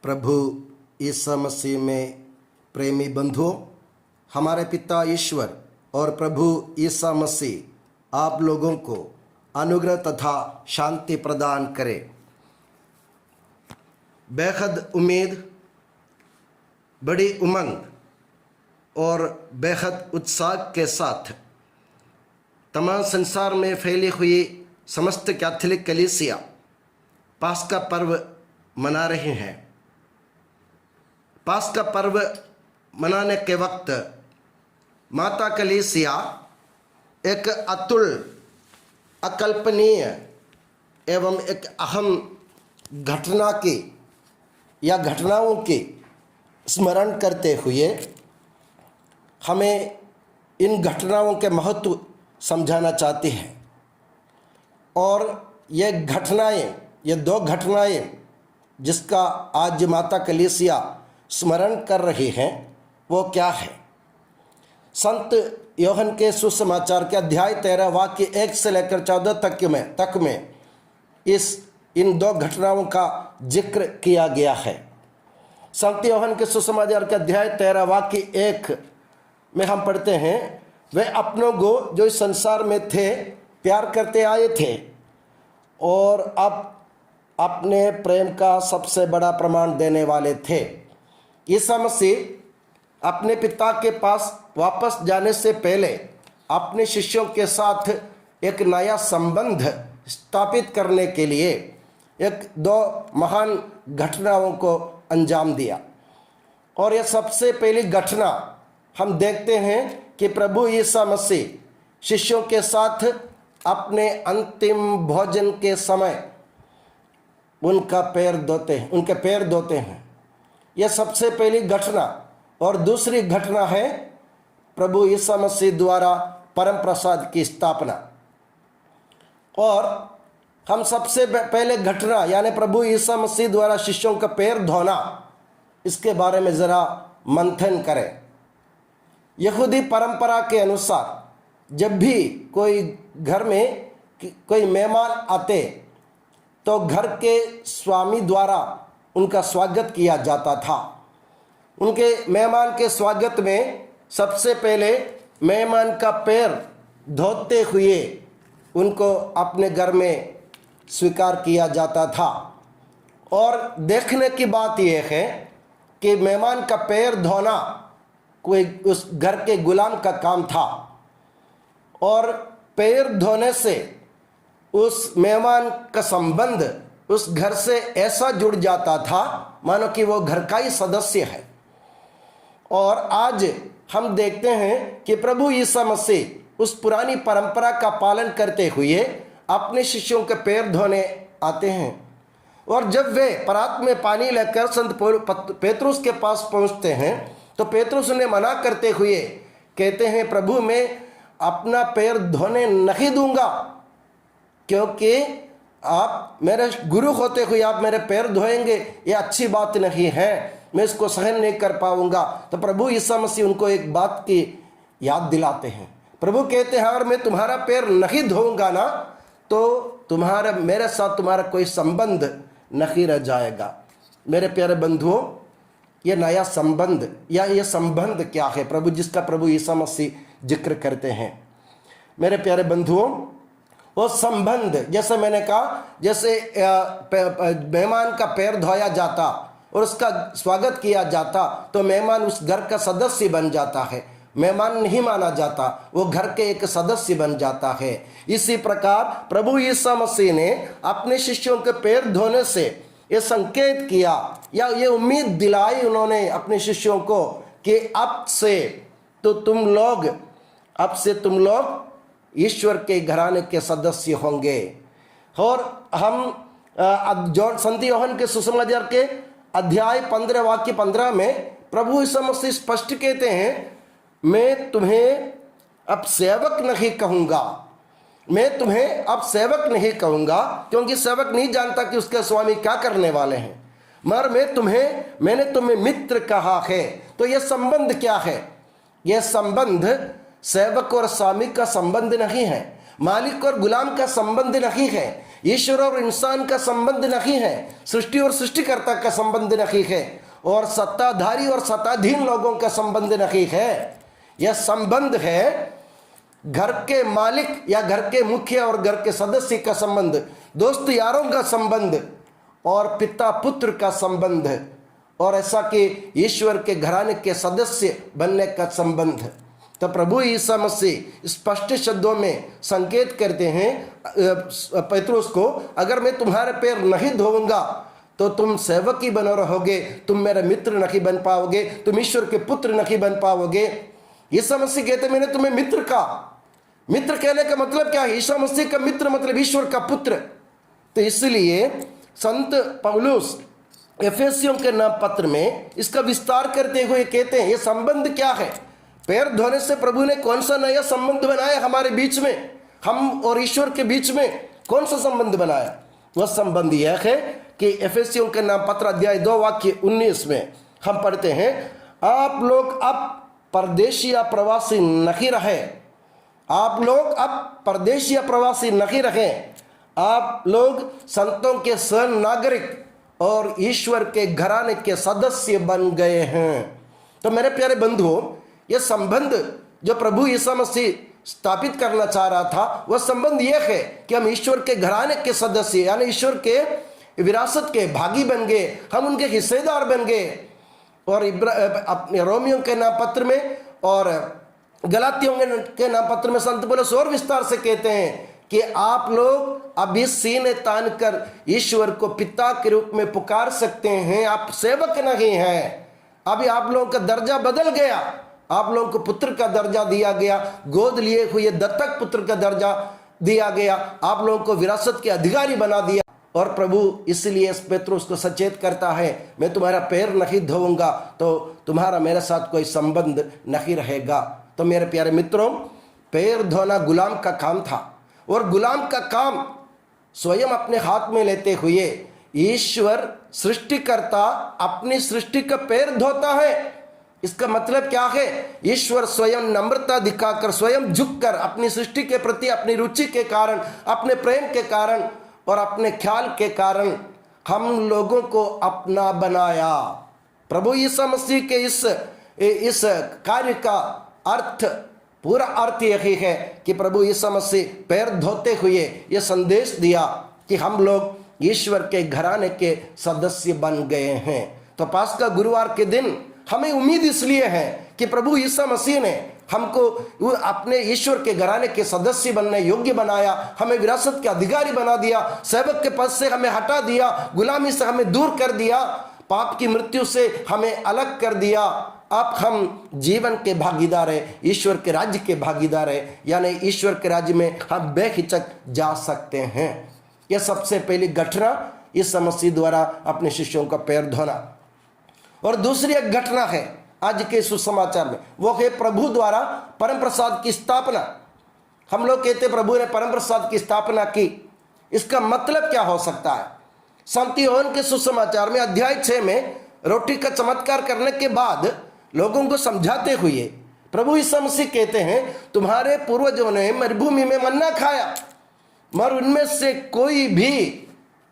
प्रभु ईसा मसीह में प्रेमी बंधुओं, हमारे पिता ईश्वर और प्रभु ईसा मसीह आप लोगों को अनुग्रह तथा शांति प्रदान करे। बेहद उम्मीद, बड़ी उमंग और बेहद उत्साह के साथ तमाम संसार में फैली हुई समस्त कैथोलिक कलीसिया पास्का पर्व मना रहे हैं। पास्का पर्व मनाने के वक्त माता कलीसिया एक अतुल, अकल्पनीय एवं एक अहम घटना की या घटनाओं की स्मरण करते हुए हमें इन घटनाओं के महत्व समझाना चाहती है। और ये घटनाएं, ये दो घटनाएं जिसका आज माता कलीसिया स्मरण कर रही हैं, वो क्या है? संत योहन के सुसमाचार के अध्याय 13 वाक्य 1 से लेकर 14 तक में इन दो घटनाओं का जिक्र किया गया है। संत योहन के सुसमाचार के अध्याय 13 वाक्य 1 में हम पढ़ते हैं, वे अपनों को जो इस संसार में थे प्यार करते आए थे और अब अपने प्रेम का सबसे बड़ा प्रमाण देने वाले थे। ईसा मसीह अपने पिता के पास वापस जाने से पहले अपने शिष्यों के साथ एक नया संबंध स्थापित करने के लिए दो महान घटनाओं को अंजाम दिया। और यह सबसे पहली घटना हम देखते हैं कि प्रभु ईसा मसीह शिष्यों के साथ अपने अंतिम भोजन के समय उनके पैर धोते हैं। यह सबसे पहली घटना। और दूसरी घटना है प्रभु ईसा मसीह द्वारा परम प्रसाद की स्थापना। और हम सबसे पहले घटना यानी प्रभु ईसा मसीह द्वारा शिष्यों का पैर धोना, इसके बारे में ज़रा मंथन करें। यहूदी परंपरा के अनुसार जब भी कोई घर में कोई मेहमान आते तो घर के स्वामी द्वारा उनका स्वागत किया जाता था। उनके मेहमान के स्वागत में सबसे पहले मेहमान का पैर धोते हुए उनको अपने घर में स्वीकार किया जाता था। और देखने की बात यह है कि मेहमान का पैर धोना कोई उस घर के गुलाम का काम था। और पैर धोने से उस मेहमान का संबंध उस घर से ऐसा जुड़ जाता था मानो कि वो घर का ही सदस्य है। और आज हम देखते हैं कि प्रभु ईसा मसीह उस पुरानी परंपरा का पालन करते हुए अपने शिष्यों के पैर धोने आते हैं। और जब वे परात में पानी लेकर संत पेतरुस के पास पहुंचते हैं तो पेतरुस उन्हें मना करते हुए कहते हैं, प्रभु मैं अपना पैर धोने नहीं दूंगा, क्योंकि आप मेरे गुरु होते हुए आप मेरे पैर धोएंगे, ये अच्छी बात नहीं है, मैं इसको सहन नहीं कर पाऊंगा। तो प्रभु ईसा मसीह उनको एक बात की याद दिलाते हैं। प्रभु कहते हैं, अगर मैं तुम्हारा पैर नहीं धोऊंगा ना तो मेरे साथ तुम्हारा कोई संबंध नहीं रह जाएगा। मेरे प्यारे बंधुओं, ये नया संबंध या ये संबंध क्या है जिसका प्रभु ईसा मसीह जिक्र करते हैं? मेरे प्यारे बंधुओं, वो संबंध, जैसे मैंने कहा, जैसे मेहमान का पैर धोया जाता और उसका स्वागत किया जाता तो मेहमान उस घर का सदस्य बन जाता है। मेहमान नहीं माना जाता, वो घर के एक सदस्य बन जाता है। इसी प्रकार प्रभु ईसा मसीह ने अपने शिष्यों के पैर धोने से ये संकेत किया या ये उम्मीद दिलाई उन्होंने अपने शिष्यों को कि अब से तुम लोग ईश्वर के घराने के सदस्य होंगे। और हम संत योहन के सुसमाचार के अध्याय 15 वाक्य 15 में प्रभु ईसा मसीह स्पष्ट कहते हैं, मैं तुम्हें अब सेवक नहीं कहूँगा, मैं तुम्हें अब सेवक नहीं कहूँगा, क्योंकि सेवक नहीं जानता कि उसके स्वामी क्या करने वाले हैं, मगर मैंने तुम्हें मित्र कहा है। तो यह संबंध क्या है? यह संबंध सेवक और स्वामी का संबंध नहीं है, मालिक और गुलाम का संबंध नहीं है। ईश्वर और इंसान का संबंध नहीं है, सृष्टि और सृष्टिकर्ता का संबंध नहीं है, और सत्ताधारी और सत्ताधीन लोगों का संबंध नहीं है। यह संबंध है घर के मालिक या घर के मुखिया और घर के सदस्य का संबंध, दोस्त यारों का संबंध और पिता पुत्र का संबंध, और ऐसा कि ईश्वर के घराने के सदस्य बनने का संबंध। तो प्रभु यीशु मसीह स्पष्ट शब्दों में संकेत करते हैं पतरस को, अगर मैं तुम्हारे पैर नहीं धोऊंगा तो तुम सेवक ही बने रहोगे, तुम मेरे मित्र नहीं बन पाओगे, तुम ईश्वर के पुत्र नहीं बन पाओगे। यीशु मसीह कहते मैंने तुम्हें मित्र कहा। मित्र कहने का मतलब क्या है? यीशु मसीह का मित्र मतलब ईश्वर का पुत्र। तो इसलिए संत पौलुस एफेसियों के नाम पत्र में इसका विस्तार करते हुए कहते हैं ये संबंध क्या है। पैर धोने से प्रभु ने कौन सा नया संबंध बनाया हमारे बीच में, हम और ईश्वर के बीच में कौन सा संबंध बनाया? वह संबंध यह है कि एफेसियों के नाम पत्र अध्याय 2 वाक्य 19 में हम पढ़ते हैं, आप लोग अब परदेशी या प्रवासी नहीं रहे, आप लोग अब परदेशी या प्रवासी नहीं रहे, आप लोग संतों के सह नागरिक और ईश्वर के घराने के सदस्य बन गए हैं। तो मेरे प्यारे बंधुओं, यह संबंध जो प्रभु यीशु मसीह स्थापित करना चाह रहा था, वह संबंध यह है कि हम ईश्वर के घराने के सदस्य यानी ईश्वर के विरासत के भागी बन गए, हम उनके हिस्सेदार बन गए। और अपने रोमियो के नाम पत्र में और गलातियों के नाम पत्र में संत पौलुस और विस्तार से कहते हैं कि आप लोग अभी सीने तान कर ईश्वर को पिता के रूप में पुकार सकते हैं, आप सेवक नहीं हैं। अभी आप लोगों का दर्जा बदल गया, आप लोगों को पुत्र का दर्जा दिया गया, गोद लिए हुए दत्तक पुत्र का दर्जा दिया गया, आप लोगों को विरासत के अधिकारी बना दिया। और प्रभु इसलिए पतरस को सचेत करता है, मैं तुम्हारा पैर नहीं धोऊंगा तो तुम्हारा मेरे साथ कोई संबंध नहीं रहेगा। तो मेरे प्यारे मित्रों, पैर धोना गुलाम का काम था, और गुलाम का काम स्वयं अपने हाथ में लेते हुए ईश्वर सृष्टिकर्ता अपनी सृष्टि का पैर धोता है। इसका मतलब क्या है? ईश्वर स्वयं नम्रता दिखाकर, स्वयं झुककर अपनी सृष्टि के प्रति अपनी रुचि के कारण, अपने प्रेम के कारण और अपने ख्याल के कारण हम लोगों को अपना बनाया। प्रभु यीशु मसीह के इस कार्य का अर्थ, पूरा अर्थ यही है कि प्रभु यीशु मसीह पैर धोते हुए यह संदेश दिया कि हम लोग ईश्वर के घराने के सदस्य बन गए हैं। तो पास्का गुरुवार के दिन हमें उम्मीद इसलिए है कि प्रभु यीशु मसीह ने हमको अपने ईश्वर के घराने के सदस्य बनने योग्य बनाया, हमें विरासत के अधिकारी बना दिया, सेवक के पद से हमें हटा दिया, गुलामी से हमें दूर कर दिया, पाप की मृत्यु से हमें अलग कर दिया। अब हम जीवन के भागीदार है, ईश्वर के राज्य के भागीदार है, यानी ईश्वर के राज्य में हम बेहिचक जा सकते हैं। यह सबसे पहली घटना यीशु मसीह द्वारा अपने शिष्यों का पैर धोना। और दूसरी एक घटना है आज के सुसमाचार में, वो है प्रभु द्वारा परम प्रसाद की स्थापना। हम लोग कहते प्रभु ने परम प्रसाद की स्थापना की, इसका मतलब क्या हो सकता है? संत योहन के सुसमाचार में अध्याय 6 में रोटी का चमत्कार करने के बाद लोगों को समझाते हुए प्रभु यीशु मसीह कहते हैं, तुम्हारे पूर्वजों ने मरुभूमि में मन्ना खाया, मगर उनमें से कोई भी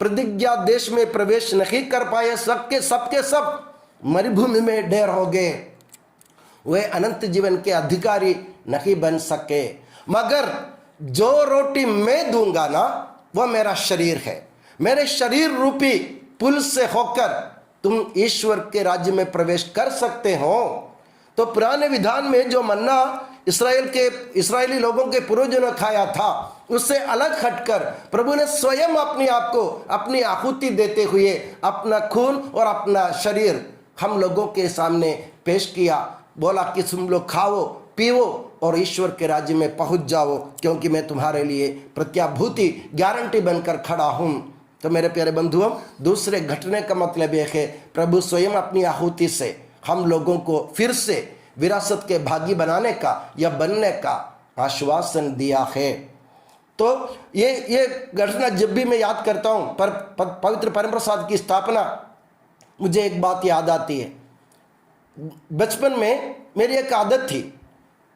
प्रतिज्ञा देश में प्रवेश नहीं कर पाए, सबके सब मरुभूमि में ढेर हो गए, वे अनंत जीवन के अधिकारी नहीं बन सके। मगर जो रोटी मैं दूंगा ना, वह मेरा शरीर है, मेरे शरीर रूपी पुल से होकर तुम ईश्वर के राज्य में प्रवेश कर सकते हो। तो पुराने विधान में जो मन्ना इस्राएली लोगों के पूर्वजों ने खाया था, उससे अलग हटकर प्रभु ने स्वयं अपने आप को अपनी आहुति देते हुए अपना खून और अपना शरीर हम लोगों के सामने पेश किया, बोला कि तुम लोग खाओ पीओ और ईश्वर के राज्य में पहुंच जाओ, क्योंकि मैं तुम्हारे लिए प्रत्याभूति गारंटी बनकर खड़ा हूं। तो मेरे प्यारे बंधुओं, दूसरे घटने का मतलब यह है प्रभु स्वयं अपनी आहुति से हम लोगों को फिर से विरासत के भागी बनाने का या बनने का आश्वासन दिया है। तो ये घटना जब भी मैं याद करता हूँ पर पवित्र परम प्रसाद की स्थापना, मुझे एक बात याद आती है। बचपन में मेरी एक आदत थी,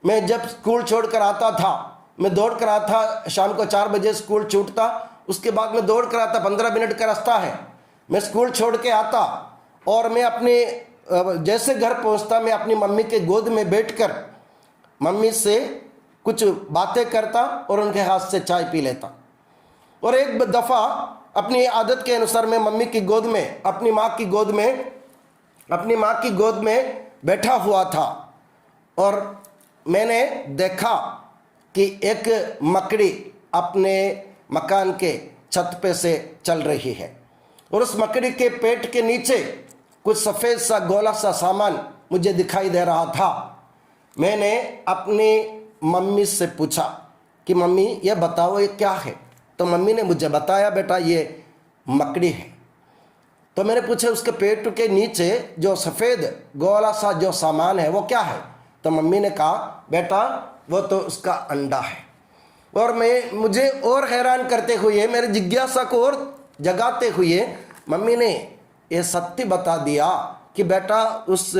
मैं जब स्कूल छोड़कर आता था, मैं दौड़ कर आता, शाम को 4 बजे स्कूल छूटता उसके बाद मैं दौड़ कर आता, 15 मिनट का रास्ता है, मैं स्कूल छोड़ के आता और मैं अपने जैसे घर पहुंचता मैं अपनी मम्मी के गोद में बैठकर मम्मी से कुछ बातें करता और उनके हाथ से चाय पी लेता। और एक दफ़ा अपनी आदत के अनुसार मैं मम्मी की गोद में अपनी माँ की गोद में बैठा हुआ था और मैंने देखा कि एक मकड़ी अपने मकान के छत पे से चल रही है और उस मकड़ी के पेट के नीचे कुछ सफ़ेद सा गोला सा सामान मुझे दिखाई दे रहा था। मैंने अपनी मम्मी से पूछा कि मम्मी ये बताओ ये क्या है? तो मम्मी ने मुझे बताया, बेटा ये मकड़ी है। तो मैंने पूछा उसके पेट के नीचे जो सफ़ेद गोला सा जो सामान है वो क्या है? तो मम्मी ने कहा, बेटा वो तो उसका अंडा है। और मुझे और हैरान करते हुए, मेरी जिज्ञासा को और जगाते हुए मम्मी ने ये सत्य बता दिया कि बेटा उस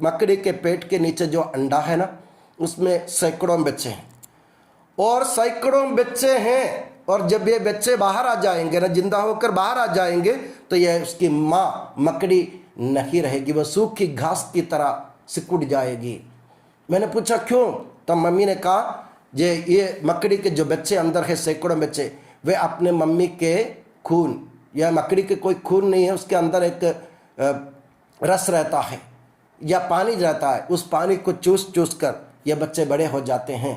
मकड़ी के पेट के नीचे जो अंडा है ना, उसमें सैकड़ों बच्चे हैं और सैकड़ों बच्चे हैं, और जब ये बच्चे बाहर आ जाएंगे ना, जिंदा होकर बाहर आ जाएंगे, तो ये उसकी माँ मकड़ी नहीं रहेगी, वह सूखी घास की तरह सिकुड़ जाएगी। मैंने पूछा क्यों? तो मम्मी ने कहा ये मकड़ी के जो बच्चे अंदर है, सैकड़ों बच्चे, वे अपने मम्मी के खून, यह मकड़ी के कोई खून नहीं है, उसके अंदर एक रस रहता है या पानी रहता है, उस पानी को चूस चूस कर ये बच्चे बड़े हो जाते हैं।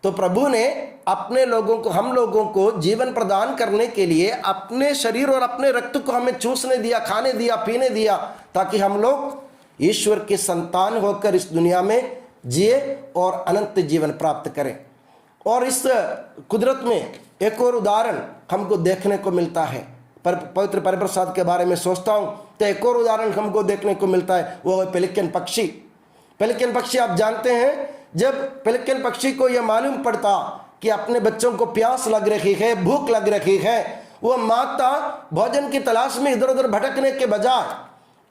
तो प्रभु ने अपने लोगों को, हम लोगों को जीवन प्रदान करने के लिए अपने शरीर और अपने रक्त को हमें चूसने दिया, खाने दिया, पीने दिया, ताकि हम लोग ईश्वर की संतान होकर इस दुनिया में जिए और अनंत जीवन प्राप्त करें। और इस कुदरत में एक और उदाहरण हमको देखने को मिलता है। पर पवित्र परिप्रसाद के बारे में सोचता हूँ तो एक और उदाहरण हमको देखने को मिलता है, वो है पेलिकन पक्षी। पेलिकन पक्षी आप जानते हैं, जब पेलिकन पक्षी को यह मालूम पड़ता कि अपने बच्चों को प्यास लग रही है, भूख लग रही है, वो माता भोजन की तलाश में इधर उधर भटकने के बजाय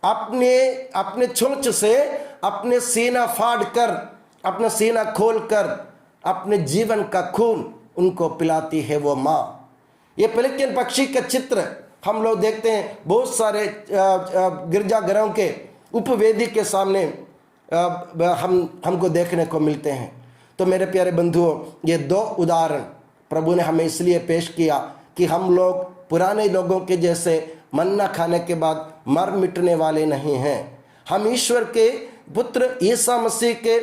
अपने चोंच से अपने सीना फाड़ कर, अपना सीना खोल कर अपने जीवन का खून उनको पिलाती है वो माँ। ये पेलिकन पक्षी का चित्र हम लोग देखते हैं बहुत सारे गिरजाघरों के उपवेदी के सामने हमको देखने को मिलते हैं। तो मेरे प्यारे बंधुओं, ये दो उदाहरण प्रभु ने हमें इसलिए पेश किया कि हम लोग पुराने लोगों के जैसे मन्ना खाने के बाद मर मिटने वाले नहीं हैं। हम ईश्वर के पुत्र ईसा मसीह के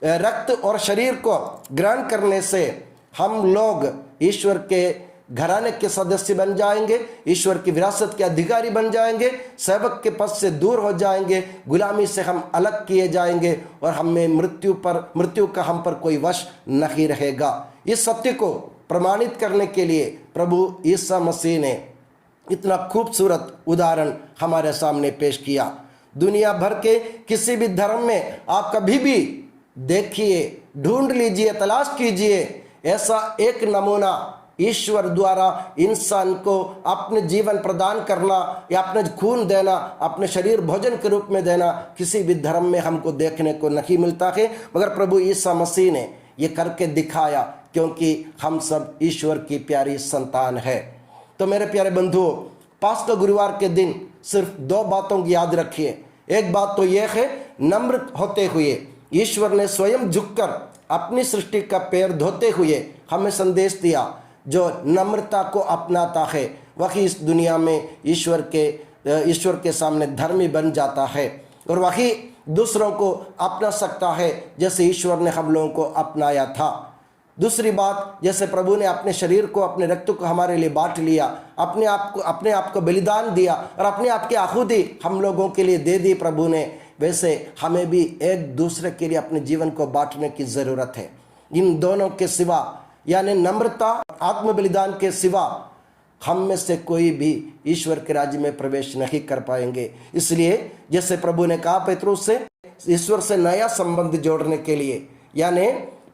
रक्त और शरीर को ग्रहण करने से हम लोग ईश्वर के घराने के सदस्य बन जाएंगे, ईश्वर की विरासत के अधिकारी बन जाएंगे, सेवक के पद से दूर हो जाएंगे, गुलामी से हम अलग किए जाएंगे और हमें मृत्यु का हम पर कोई वश नहीं रहेगा। इस सत्य को प्रमाणित करने के लिए प्रभु ईसा मसीह ने इतना खूबसूरत उदाहरण हमारे सामने पेश किया। दुनिया भर के किसी भी धर्म में आप कभी भी देखिए, ढूंढ लीजिए, तलाश कीजिए, ऐसा एक नमूना ईश्वर द्वारा इंसान को अपने जीवन प्रदान करना या अपने खून देना, अपने शरीर भोजन के रूप में देना, किसी भी धर्म में हमको देखने को नहीं मिलता है, मगर प्रभु ईसा मसीह ने ये करके दिखाया, क्योंकि हम सब ईश्वर की प्यारी संतान है। तो मेरे प्यारे बंधुओं, पास्का गुरुवार के दिन सिर्फ दो बातों की याद रखिए। एक बात तो यह है, नम्र होते हुए ईश्वर ने स्वयं झुककर अपनी सृष्टि का पैर धोते हुए हमें संदेश दिया, जो नम्रता को अपनाता है वही इस दुनिया में ईश्वर के सामने धर्मी बन जाता है और वही दूसरों को अपना सकता है जैसे ईश्वर ने हम लोगों को अपनाया था। दूसरी बात, जैसे प्रभु ने अपने शरीर को, अपने रक्त को हमारे लिए बांट लिया, अपने आप को बलिदान दिया और अपने आप की आहुति हम लोगों के लिए दे दी प्रभु ने, वैसे हमें भी एक दूसरे के लिए अपने जीवन को बांटने की ज़रूरत है। इन दोनों के सिवा, यानी नम्रता, आत्म बलिदान के सिवा हम में से कोई भी ईश्वर के राज्य में प्रवेश नहीं कर पाएंगे। इसलिए जैसे प्रभु ने कहा पेतरुस से, ईश्वर से नया संबंध जोड़ने के लिए, यानी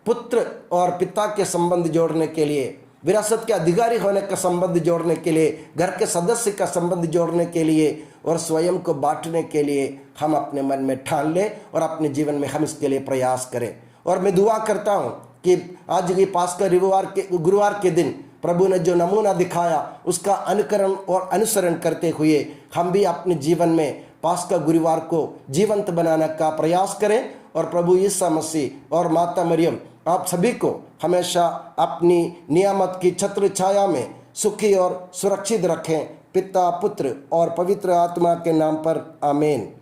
पुत्र और पिता के संबंध जोड़ने के लिए, विरासत के अधिकारी होने का संबंध जोड़ने के लिए, घर के सदस्य का संबंध जोड़ने के लिए और स्वयं को बांटने के लिए हम अपने मन में ठान लें और अपने जीवन में हम इसके लिए प्रयास करें। और मैं दुआ करता हूँ कि आज की पास्का गुरुवार के दिन प्रभु ने जो नमूना दिखाया उसका अनुकरण और अनुसरण करते हुए हम भी अपने जीवन में पास्का गुरुवार को जीवंत बनाने का प्रयास करें। और प्रभु यीशु मसीह और माता मरियम आप सभी को हमेशा अपनी नियामत की छत्र छाया में सुखी और सुरक्षित रखें। पिता, पुत्र और पवित्र आत्मा के नाम पर आमीन।